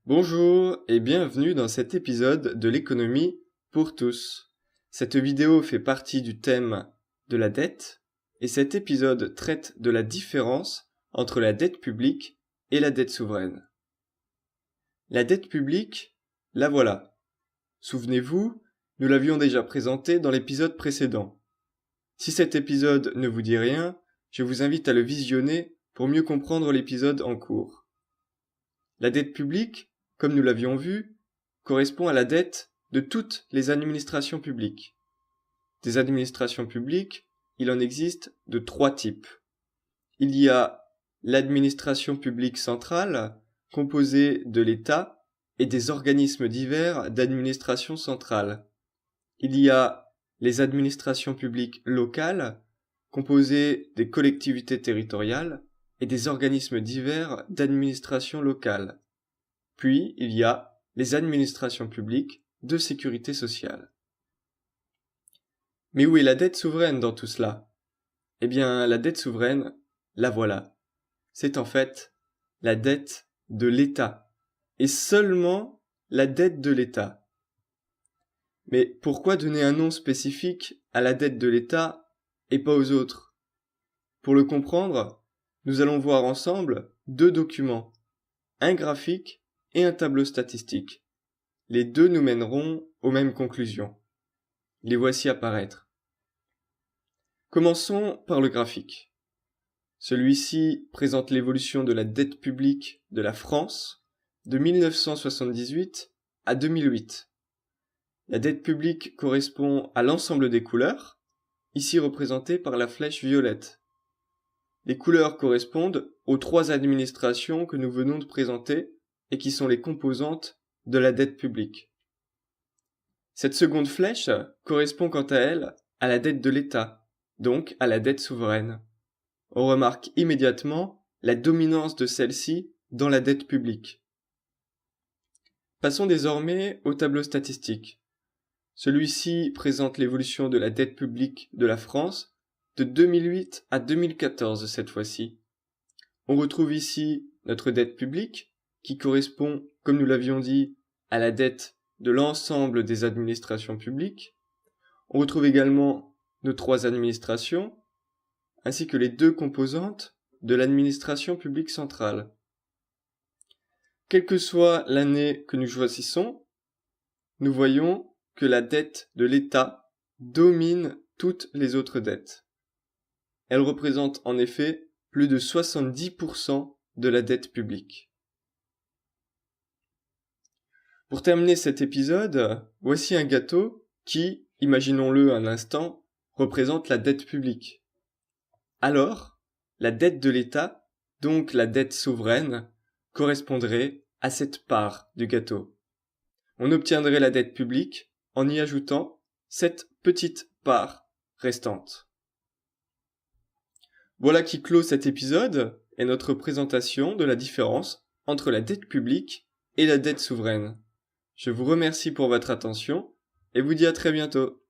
Bonjour et bienvenue dans cet épisode de l'économie pour tous. Cette vidéo fait partie du thème de la dette et cet épisode traite de la différence entre la dette publique et la dette souveraine. La dette publique, la voilà. Souvenez-vous, nous l'avions déjà présentée dans l'épisode précédent. Si cet épisode ne vous dit rien, je vous invite à le visionner pour mieux comprendre l'épisode en cours. La dette publique, comme nous l'avions vu, correspond à la dette de toutes les administrations publiques. Des administrations publiques, il en existe de trois types. Il y a l'administration publique centrale, composée de l'État et des organismes divers d'administration centrale. Il y a les administrations publiques locales, composées des collectivités territoriales et des organismes divers d'administration locale. Puis, il y a les administrations publiques de sécurité sociale. Mais où est la dette souveraine dans tout cela? Eh bien, la dette souveraine, la voilà. C'est en fait la dette de l'État, et seulement la dette de l'État. Mais pourquoi donner un nom spécifique à la dette de l'État et pas aux autres? Pour le comprendre, nous allons voir ensemble deux documents, un graphique et un tableau statistique. Les deux nous mèneront aux mêmes conclusions. Les voici apparaître. Commençons par le graphique. Celui-ci présente l'évolution de la dette publique de la France de 1978 à 2008. La dette publique correspond à l'ensemble des couleurs, ici représentées par la flèche violette. Les couleurs correspondent aux trois administrations que nous venons de présenter et qui sont les composantes de la dette publique. Cette seconde flèche correspond quant à elle à la dette de l'État, donc à la dette souveraine. On remarque immédiatement la dominance de celle-ci dans la dette publique. Passons désormais au tableau statistique. Celui-ci présente l'évolution de la dette publique de la France de 2008 à 2014 cette fois-ci. On retrouve ici notre dette publique, qui correspond, comme nous l'avions dit, à la dette de l'ensemble des administrations publiques. On retrouve également nos trois administrations, ainsi que les deux composantes de l'administration publique centrale. Quelle que soit l'année que nous choisissons, nous voyons que la dette de l'État domine toutes les autres dettes. Elle représente en effet plus de 70% de la dette publique. Pour terminer cet épisode, voici un gâteau qui, imaginons-le un instant, représente la dette publique. Alors, la dette de l'État, donc la dette souveraine, correspondrait à cette part du gâteau. On obtiendrait la dette publique en y ajoutant cette petite part restante. Voilà qui clôt cet épisode et notre présentation de la différence entre la dette publique et la dette souveraine. Je vous remercie pour votre attention et vous dis à très bientôt.